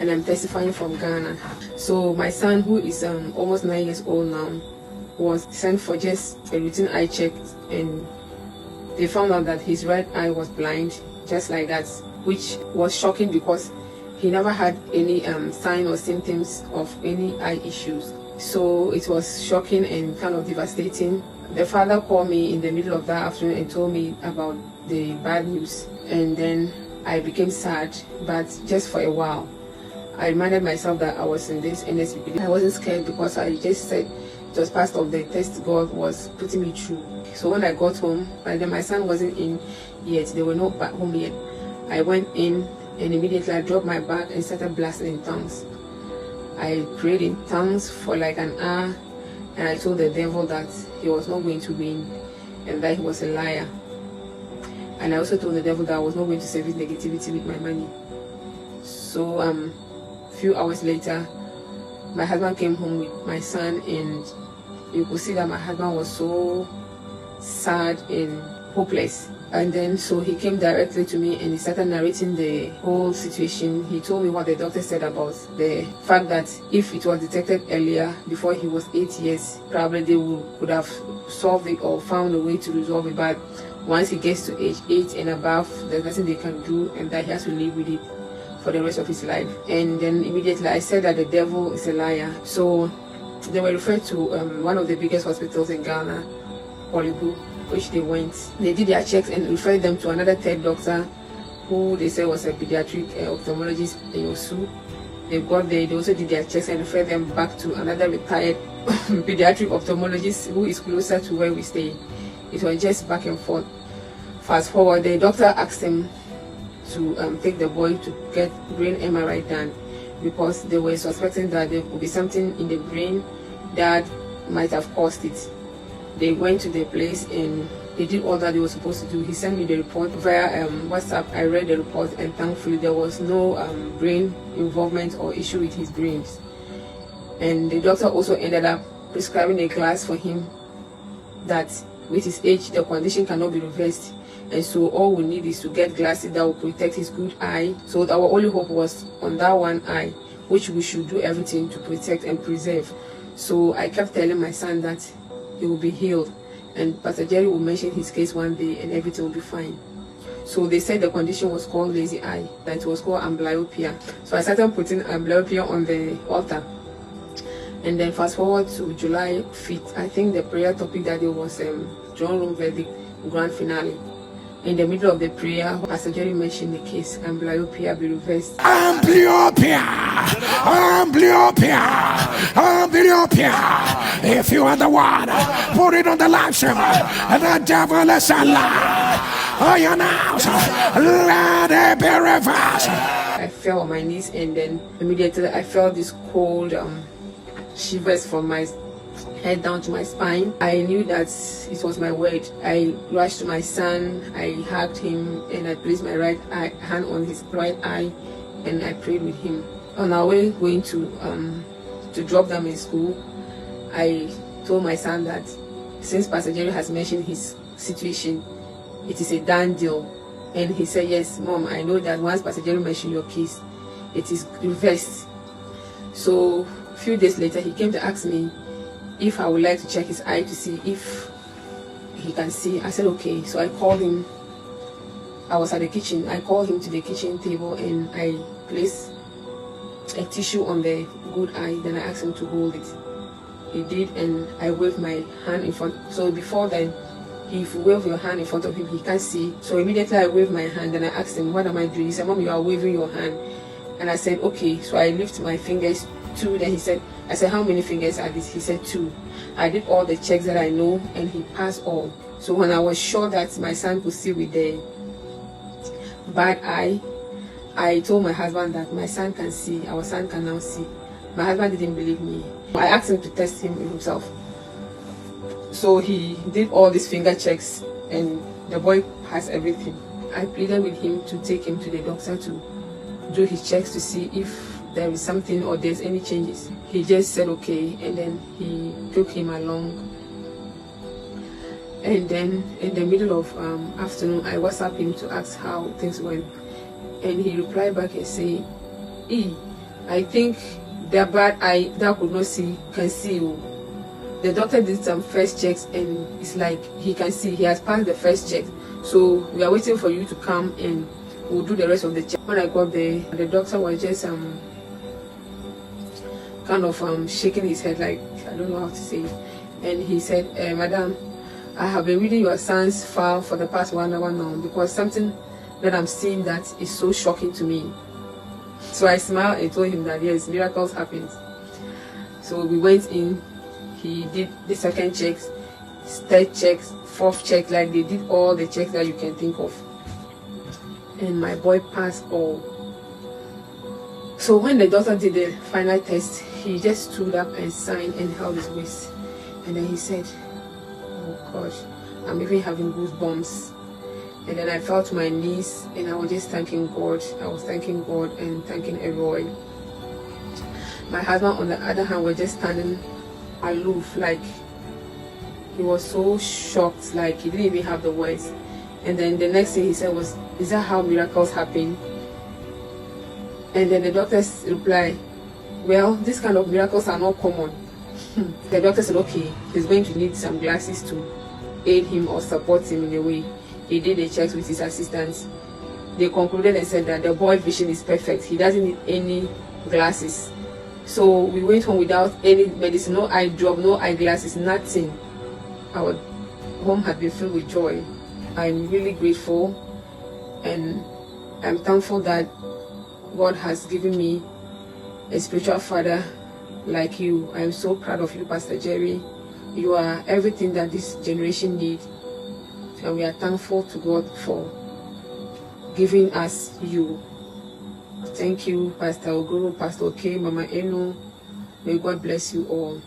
and I'm testifying from Ghana. So my son, who is almost 9 years old now, was sent for just a routine eye check, and they found out that his right eye was blind, just like that, which was shocking because he never had any sign or symptoms of any eye issues. So it was shocking and kind of devastating. The father called me in the middle of that afternoon and told me about the bad news, and then I became sad, but just for a while. I reminded myself that I was in this NSP. I wasn't scared because I just said it was part of the test God was putting me through. So when I got home, by then my son wasn't in yet, they were not back home yet. I went in and immediately I dropped my bag and started blasting in tongues. I prayed in tongues for like an hour, and I told the devil that he was not going to win and that he was a liar. And I also told the devil that I was not going to service negativity with my money. So a few hours later, my husband came home with my son, and you could see that my husband was so sad and hopeless. And then so he came directly to me and he started narrating the whole situation. He told me what the doctor said about the fact that if it was detected earlier, before he was 8 years, probably they could have solved it or found a way to resolve it. But once he gets to age 8 and above, there's nothing they can do, and that he has to live with it for the rest of his life. And then immediately I said that the devil is a liar. So they were referred to one of the biggest hospitals in Ghana, Olibu, which they went. They did their checks and referred them to another third doctor, who they said was a pediatric ophthalmologist in Osu. They got there, they also did their checks and referred them back to another retired pediatric ophthalmologist who is closer to where we stay. It was just back and forth. Fast forward, the doctor asked him to take the boy to get brain MRI done because they were suspecting that there could be something in the brain that might have caused it. They went to the place and they did all that they were supposed to do. He sent me the report via WhatsApp. I read the report, and thankfully there was no brain involvement or issue with his brains. And the doctor also ended up prescribing a glass for him that with his age the condition cannot be reversed, and so all we need is to get glasses that will protect his good eye. So our only hope was on that one eye, which we should do everything to protect and preserve. So I kept telling my son that he will be healed, and Pastor Jerry will mention his case one day and everything will be fine. So they said the condition was called lazy eye, that it was called amblyopia. So I started putting amblyopia on the altar. And then fast forward to July 5th, I think the prayer topic that day was John Room Verdict Grand Finale. In the middle of the prayer, Pastor Jerry mentioned the case, amblyopia be reversed. Amblyopia! Amblyopia! Amblyopia! If you are the one, put it on the live stream. The devil is a lie. I announce, let it be reversed. I fell on my knees, and then immediately I felt this cold shivers from my head down to my spine. I knew that it was my word. I rushed to my son, I hugged him, and I placed my right hand on his right eye, and I prayed with him. On our way going to drop them in school, I told my son that since Pastor Jerry has mentioned his situation, it is a done deal. And he said, yes, Mom, I know that once Pastor Jerry mentioned your case, it is reversed. So a few days later, he came to ask me if I would like to check his eye to see if he can see. I said, okay. So I called him. I was at the kitchen. I called him to the kitchen table and I placed a tissue on the good eye. Then I asked him to hold it. He did, and I waved my hand in front. So before then, if you wave your hand in front of him, he can't see. So immediately I waved my hand and I asked him, what am I doing? He said, Mom, you are waving your hand. And I said, okay. So I lift my fingers, 2. Then he said, I said, how many fingers are these? He said 2. I did all the checks that I know, and he passed all. So when I was sure that my son could see with the bad eye, I told my husband that my son can see, our son can now see. My husband didn't believe me. I asked him to test him himself. So he did all these finger checks, and the boy has everything. I pleaded with him to take him to the doctor to do his checks to see if there is something or there's any changes. He just said okay, and then he took him along. And then in the middle of afternoon, I WhatsApped him to ask how things went, and he replied back and said, I think their bad eye that could not see can see. The doctor did some first checks and it's like he can see, he has passed the first check. So we are waiting for you to come and we'll do the rest of the check. When I got there, the doctor was just kind of shaking his head, like I don't know how to say it. And he said, Madam, I have been reading your son's file for the past 1 hour now because something that I'm seeing that is so shocking to me. So I smiled and told him that yes, miracles happen. So we went in. He did the second checks, third checks, fourth check, like they did all the checks that you can think of. And my boy passed all. So when the doctor did the final test, he just stood up and signed and held his waist. And then he said, oh gosh, I'm even having goosebumps. And then I fell to my knees and I was just thanking God. I was thanking God and thanking Elroy. My husband, on the other hand, was just standing aloof, like he was so shocked, like he didn't even have the words. And then the next thing he said was, is that how miracles happen? And then the doctors replied, well, this kind of miracles are not common. The doctor said, okay, he's going to need some glasses to aid him or support him in a way. He did the checks with his assistants. They concluded and said that the boy's vision is perfect. He doesn't need any glasses. So we went home without any medicine, no eye drop, no eyeglasses, nothing. Our home had been filled with joy. I'm really grateful and I'm thankful that God has given me a spiritual father like you. I'm so proud of you, Pastor Jerry. You are everything that this generation needs. And we are thankful to God for giving us you. Thank you, Pastor Oguru, Pastor K, Mama Eno. May God bless you all.